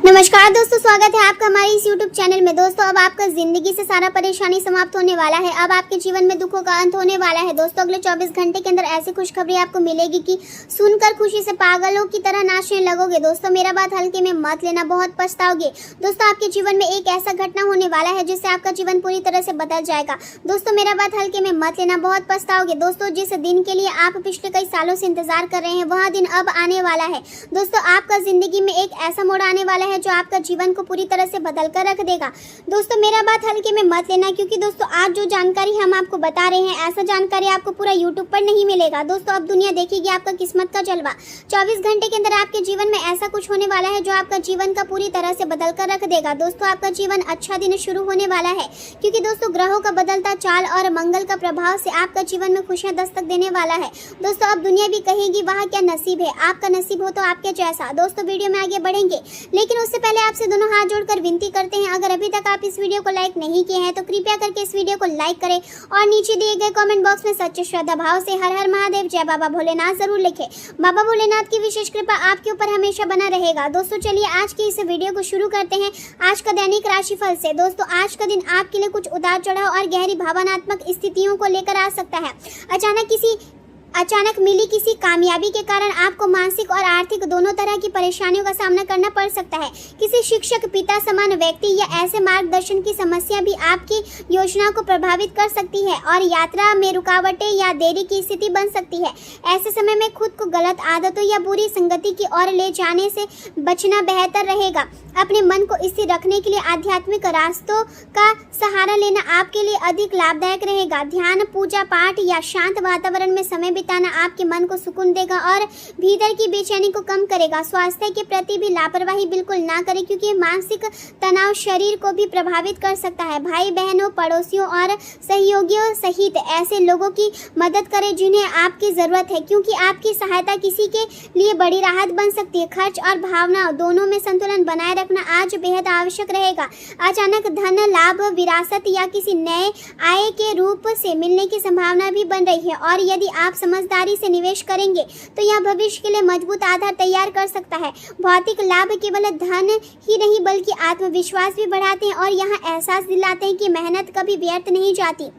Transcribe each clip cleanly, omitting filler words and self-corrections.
नमस्कार दोस्तों, स्वागत है आपका हमारे इस YouTube चैनल में। दोस्तों, अब आपका जिंदगी से सारा परेशानी समाप्त होने वाला है। अब आपके जीवन में दुखों का अंत होने वाला है। दोस्तों, अगले 24 घंटे के अंदर ऐसी खुशखबरी आपको मिलेगी कि सुनकर खुशी से पागलों की तरह नाचने लगोगे। दोस्तों, मेरा बात हल्के में मत लेना, बहुत पछताओगे। दोस्तों, आपके जीवन में एक ऐसा घटना होने वाला है जिससे आपका जीवन पूरी तरह से बदल जाएगा। दोस्तों, मेरा बात हल्के में मत लेना, बहुत पछताओगे। दोस्तों, जिस दिन के लिए आप पिछले कई सालों से इंतजार कर रहे हैं, वह दिन अब आने वाला है। दोस्तों, आपका जिंदगी में एक ऐसा मोड़ आने वाला है जो आपका जीवन को पूरी तरह से बदल कर रख देगा। दोस्तों, मेरा बात हल्के में मत लेना, क्योंकि दोस्तों आज जो जानकारी हम आपको बता रहे हैं, ऐसा जानकारी आपको पूरा YouTube पर नहीं मिलेगा। दोस्तों, अब दुनिया देखेगी आपका किस्मत का जलवा। 24 घंटे के अंदर आपके जीवन में ऐसा कुछ होने वाला है जो आपका जीवन का पूरी तरह से बदल कर रख देगा। दोस्तों, आपका जीवन अच्छा दिन शुरू होने वाला है, क्योंकि दोस्तों ग्रहों का बदलता चाल और मंगल का प्रभाव से आपका जीवन में खुशियां दस्तक देने वाला है। दोस्तों, अब दुनिया भी कहेगी वाह क्या नसीब है, आपका नसीब हो तो आपके जैसा। दोस्तों, वीडियो में आगे बढ़ेंगे, लेकिन उससे पहले आपसे दोनों हाथ जोड़कर विनती करते हैं, अगर अभी तक आप इस वीडियो को लाइक नहीं किए हैं तो कृपया करके इस वीडियो को लाइक करें और नीचे दिए गए कमेंट बॉक्स में सच्चे श्रद्धा भाव से हर हर महादेव, जय बाबा भोलेनाथ जरूर लिखें। बाबा भोलेनाथ की विशेष कृपा आपके ऊपर हमेशा बना रहेगा। दोस्तों, चलिए आज की इस वीडियो को शुरू करते हैं आज का दैनिक राशिफल से। दोस्तों, आज का दिन आपके लिए कुछ उतार चढ़ाव और गहरी भावनात्मक स्थितियों को लेकर आ सकता है। अचानक मिली किसी कामयाबी के कारण आपको मानसिक और आर्थिक दोनों तरह की परेशानियों का सामना करना पड़ सकता है। किसी शिक्षक, पिता समान व्यक्ति या ऐसे मार्गदर्शन की समस्या भी आपकी योजना को प्रभावित कर सकती है और यात्रा में रुकावटें या देरी की स्थिति बन सकती है। ऐसे समय में खुद को गलत आदतों या बुरी संगति की ओर ले जाने से बचना बेहतर रहेगा। अपने मन को स्थिर रखने के लिए आध्यात्मिक रास्तों का सहारा लेना आपके लिए अधिक लाभदायक रहेगा। ध्यान, पूजा पाठ या शांत वातावरण में समय बिताना आपके मन को सुकून देगा और भीतर की बेचैनी को कम करेगा। स्वास्थ्य के प्रति भी लापरवाही बिल्कुल ना करें, क्योंकि मानसिक तनाव शरीर को भी प्रभावित कर सकता है। भाई बहनों, पड़ोसियों और सहयोगियों सहित ऐसे लोगों की मदद करें जिन्हें आपकी जरूरत है, क्योंकि आपकी सहायता किसी के लिए बड़ी राहत बन सकती है। खर्च और भावना दोनों में संतुलन बनाए रखना आज बेहद आवश्यक रहेगा। अचानक धन लाभ, विरासत या किसी नए आय के रूप से मिलने की संभावना भी बन रही है, और यदि आप समझदारी से निवेश करेंगे तो यह भविष्य के लिए मजबूत आधार तैयार कर सकता है। भौतिक लाभ केवल धन ही नहीं बल्कि आत्मविश्वास भी बढ़ाते हैं और यह एहसास दिलाते हैं कि मेहनत कभी व्यर्थ नहीं जाती।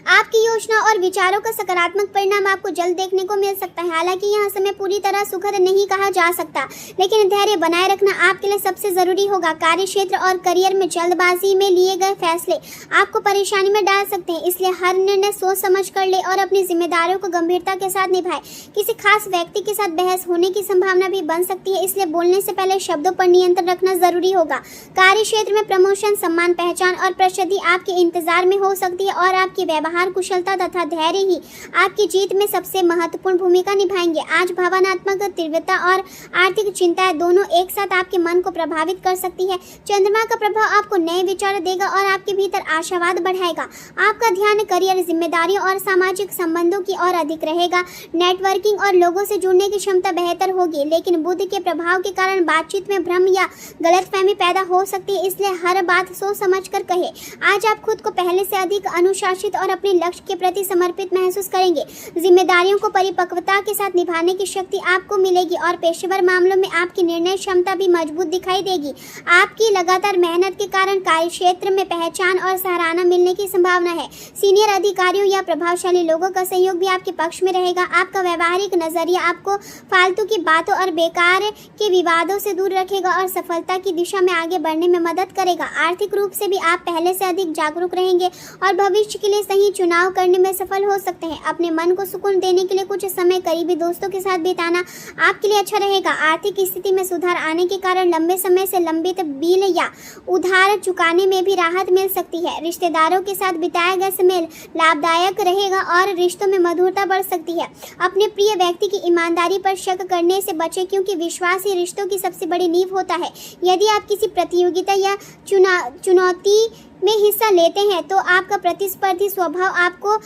आपकी योजना और विचारों का सकारात्मक परिणाम आपको जल्द देखने को मिल सकता है। हालांकि यह समय पूरी तरह सुखद नहीं कहा जा सकता, लेकिन धैर्य बनाए रखना आपके लिए सबसे जरूरी होगा। कार्य क्षेत्र और करियर में जल्दबाजी में लिए गए फैसले आपको परेशानी में डाल सकते हैं, इसलिए हर निर्णय सोच समझ कर ले और अपनी जिम्मेदारियों को गंभीरता के साथ निभाएं। किसी खास व्यक्ति के साथ बहस होने की संभावना भी बन सकती है, इसलिए बोलने से पहले शब्दों पर नियंत्रण रखना जरूरी होगा। कार्य क्षेत्र में प्रमोशन, सम्मान, पहचान और प्रसिद्धि आपके इंतजार में हो सकती है, और आपकी व्यवहार कुशलता तथा धैर्य ही आपकी जीत में सबसे महत्वपूर्ण भूमिका निभाएंगे। आज भावनात्मक तीव्रता और आर्थिक चिंताएं दोनों एक साथ आपके मन को प्रभावित कर सकती है। चंद्रमा का प्रभाव आपको नए विचार देगा और आपके भीतर आशावाद बढ़ाएगा। आपका ध्यान करियर, जिम्मेदारियों और सामाजिक संबंधों की ओर अधिक रहेगा। नेटवर्किंग और लोगों से जुड़ने की क्षमता बेहतर होगी, लेकिन बुध के प्रभाव के कारण बातचीत में भ्रम या गलतफहमी पैदा हो सकती है, इसलिए हर बात सोच समझ कर कहे। आज आप खुद को पहले से अधिक अनुशासित और अपने लक्ष्य के प्रति समर्पित महसूस करेंगे। जिम्मेदारियों को परिपक्वता के साथ निभाने की शक्ति आपको मिलेगी और पेशेवर मामलों में आपकी निर्णय क्षमता भी मजबूत दिखाई देगी। आपकी लगातार मेहनत के कारण कार्य क्षेत्र में पहचान और सराहना मिलने की संभावना है। सीनियर अधिकारियों या प्रभावशाली लोगों का सहयोग भी आपके पक्ष में रहेगा। आपका व्यवहारिक नजरिया आपको फालतू की बातों और बेकार के विवादों से दूर रखेगा और सफलता की दिशा में आगे बढ़ने में मदद करेगा। आर्थिक रूप से भी आप पहले से अधिक जागरूक रहेंगे और भविष्य के लिए सही चुनाव करने में सफल हो सकते हैं। अपने मन को सुकून देने के लिए कुछ समय करीबी दोस्तों के साथ बिताना आपके लिए अच्छा रहेगा। आर्थिक स्थिति में सुधार आने के कारण लंबे समय से लंबित बिल या उधार चुकाने में भी राहत मिल सकती है। रिश्तेदारों के साथ बिताया गया समय लाभदायक रहेगा और रिश्तों में मधुरता बढ़ सकती है। अपने प्रिय व्यक्ति की ईमानदारी पर शक करने से बचें, क्योंकि विश्वास ही रिश्तों की सबसे बड़ी नींव होता है। यदि आप किसी प्रतियोगिता या चुनौती में हिस्सा लेते हैं तो आपका प्रतिस्पर्धी स्वभाव आपको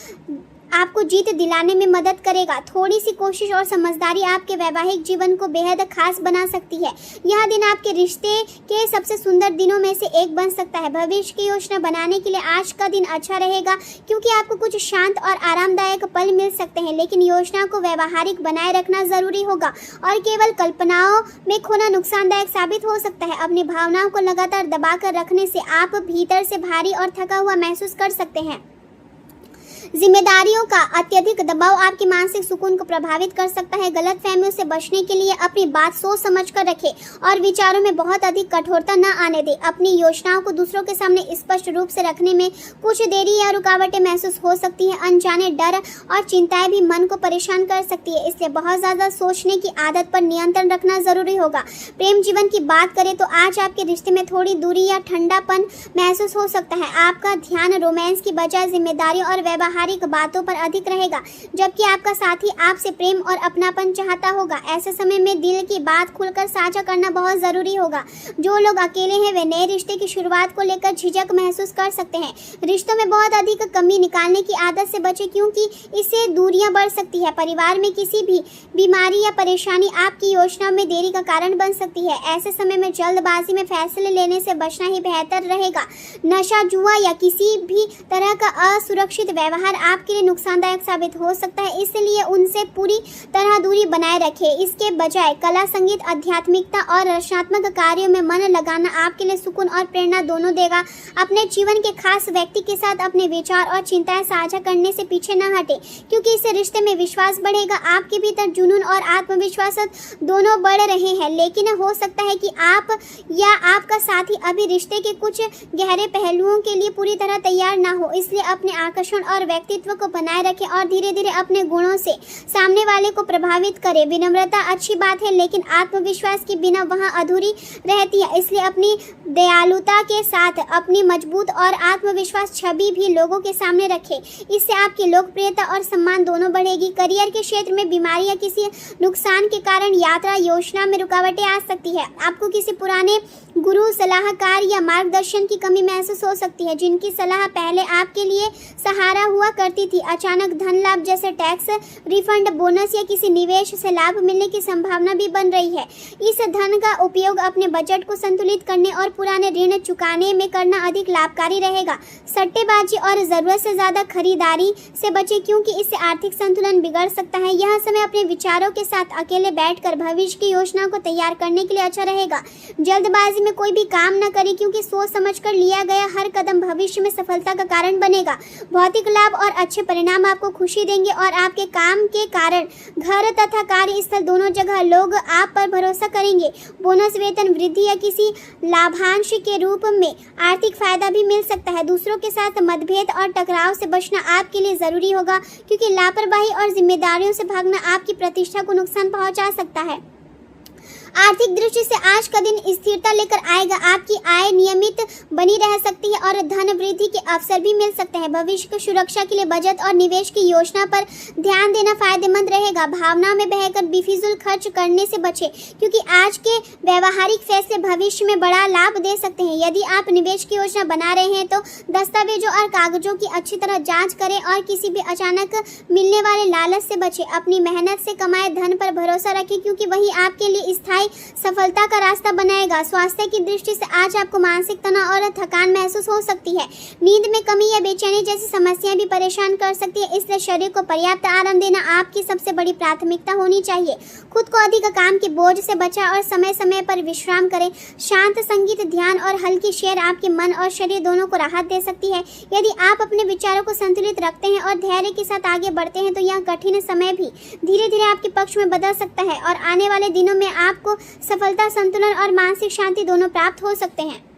आपको जीत दिलाने में मदद करेगा। थोड़ी सी कोशिश और समझदारी आपके वैवाहिक जीवन को बेहद खास बना सकती है। यह दिन आपके रिश्ते के सबसे सुंदर दिनों में से एक बन सकता है। भविष्य की योजना बनाने के लिए आज का दिन अच्छा रहेगा, क्योंकि आपको कुछ शांत और आरामदायक पल मिल सकते हैं, लेकिन योजना को व्यवहारिक बनाए रखना जरूरी होगा और केवल कल्पनाओं में खोना नुकसानदायक साबित हो सकता है। अपनी भावनाओं को लगातार दबाकर रखने से आप भीतर से भारी और थका हुआ महसूस कर सकते हैं। जिम्मेदारियों का अत्यधिक दबाव आपके मानसिक सुकून को प्रभावित कर सकता है। गलतफहमियों से बचने के लिए अपनी बात सोच समझकर रखें और विचारों में बहुत अधिक कठोरता न आने दें। अपनी योजनाओं को दूसरों के सामने स्पष्ट रूप से रखने में कुछ देरी या रुकावटें महसूस हो सकती हैं। अनजाने डर और चिंताएं भी मन को परेशान कर सकती है, इसलिए बहुत ज़्यादा सोचने की आदत पर नियंत्रण रखना जरूरी होगा। प्रेम जीवन की बात करें तो आज आपके रिश्ते में थोड़ी दूरी या ठंडापन महसूस हो सकता है। आपका ध्यान रोमांस की बजाय जिम्मेदारियों और व्यवहारिक बातों पर अधिक रहेगा, जबकि आपका साथी आपसे प्रेम और अपनापन चाहता होगा। ऐसे समय में दिल की बात खुलकर साझा करना बहुत जरूरी होगा। जो लोग अकेले हैं वे नए रिश्ते की शुरुआत को लेकर झिझक महसूस कर सकते हैं। रिश्तों में बहुत अधिक कमी निकालने की आदत से बचें, क्योंकि इससे दूरियां बढ़ सकती है। परिवार में किसी भी बीमारी या परेशानी आपकी योजना में देरी का कारण बन सकती है। ऐसे समय में जल्दबाजी में फैसले लेने से बचना ही बेहतर रहेगा। नशा, जुआ या किसी भी तरह का असुरक्षित व्यवहार आपके लिए नुकसानदायक साबित हो सकता है, इसलिए उनसे पूरी तरह दूरी बनाए रखें। इसके बजाय कला, संगीत, आध्यात्मिकता और रचनात्मक कार्यों में मन लगाना आपके लिए सुकून और प्रेरणा दोनों देगा। अपने जीवन के खास व्यक्ति के साथ अपने विचार और चिंताएं साझा करने से पीछे न हटें, क्योंकि इससे रिश्ते में विश्वास बढ़ेगा। आपके भीतर जुनून और आत्मविश्वास दोनों बढ़ रहे हैं, लेकिन हो सकता है कि आप या आपका साथी अभी रिश्ते के कुछ गहरे पहलुओं के लिए पूरी तरह तैयार न हो। इसलिए अपने आकर्षण और व्यक्तित्व को बनाए रखें और धीरे धीरे अपने गुणों से सामने वाले को प्रभावित करें। विनम्रता अच्छी बात है, लेकिन आत्मविश्वास के बिना वहाँ अधूरी रहती है। इसलिए अपनी दयालुता के साथ अपनी मजबूत और आत्मविश्वास छवि भी लोगों के सामने रखें। इससे आपकी लोकप्रियता और सम्मान दोनों बढ़ेगी। करियर के क्षेत्र में बीमारी या किसी नुकसान के कारण यात्रा योजना में रुकावटें आ सकती है। आपको किसी पुराने गुरु, सलाहकार या मार्गदर्शन की कमी महसूस हो सकती है, जिनकी सलाह पहले आपके लिए सहारा हुआ करती थी। अचानक धन लाभ जैसे टैक्स रिफंड, बोनस या किसी निवेश से लाभ मिलने की संभावना भी बन रही है। इस धन का उपयोग अपने बजट को संतुलित करने और पुराने ऋण चुकाने में करना अधिक लाभकारी रहेगा। सट्टेबाजी और जरूरत से ज्यादा खरीदारी से बचें, क्योंकि इससे आर्थिक संतुलन बिगड़ सकता है। यह समय अपने विचारों के साथ अकेले बैठकर भविष्य की योजना को तैयार करने के लिए अच्छा रहेगा। जल्दबाजी में कोई भी काम न करें, क्योंकि सोच समझकर लिया गया हर कदम भविष्य में सफलता का कारण बनेगा। भौतिक लाभ और अच्छे परिणाम आपको खुशी देंगे और आपके काम के कारण घर तथा कार्यस्थल दोनों जगह लोग आप पर भरोसा करेंगे। बोनस, वेतन वृद्धि या किसी लाभांश के रूप में आर्थिक फायदा भी मिल सकता है। दूसरों के साथ मतभेद और टकराव से बचना आपके लिए जरूरी होगा, क्योंकि लापरवाही और जिम्मेदारियों से भागना आपकी प्रतिष्ठा को नुकसान पहुंचा सकता है। आर्थिक दृष्टि से आज का दिन स्थिरता लेकर आएगा। आपकी आय नियमित बनी रह सकती है और धन वृद्धि के अवसर भी मिल सकते हैं। भविष्य की सुरक्षा के लिए बचत और निवेश की योजना पर ध्यान देना फायदेमंद रहेगा। भावना में बहकर बेफिजूल खर्च करने से बचें, क्योंकि आज के व्यवहारिक फैसले भविष्य में बड़ा लाभ दे सकते हैं। यदि आप निवेश की योजना बना रहे हैं तो दस्तावेजों और कागजों की अच्छी तरह जाँच करें और किसी भी अचानक मिलने वाले लालच से बचें। अपनी मेहनत से कमाए धन पर भरोसा रखें, क्योंकि वही आपके लिए स्थायी सफलता का रास्ता बनाएगा। स्वास्थ्य की दृष्टि से आज आपको मानसिक तनाव और थकान महसूस हो सकती है। नींद में कमी या बेचैनी जैसी समस्याएं भी परेशान कर सकती है, इसलिए शरीर को पर्याप्त आराम देना आपकी सबसे बड़ी प्राथमिकता होनी चाहिए। खुद को अधिक काम के बोझ से बचाएं और समय समय पर विश्राम करें। शांत संगीत, ध्यान और हल्की सैर आपके मन और शरीर दोनों को राहत दे सकती है। यदि आप अपने विचारों को संतुलित रखते हैं और धैर्य के साथ आगे बढ़ते हैं तो यह कठिन समय भी धीरे धीरे आपके पक्ष में बदल सकता है और आने वाले दिनों में आपको सफलता, संतुलन और मानसिक शांति दोनों प्राप्त हो सकते हैं।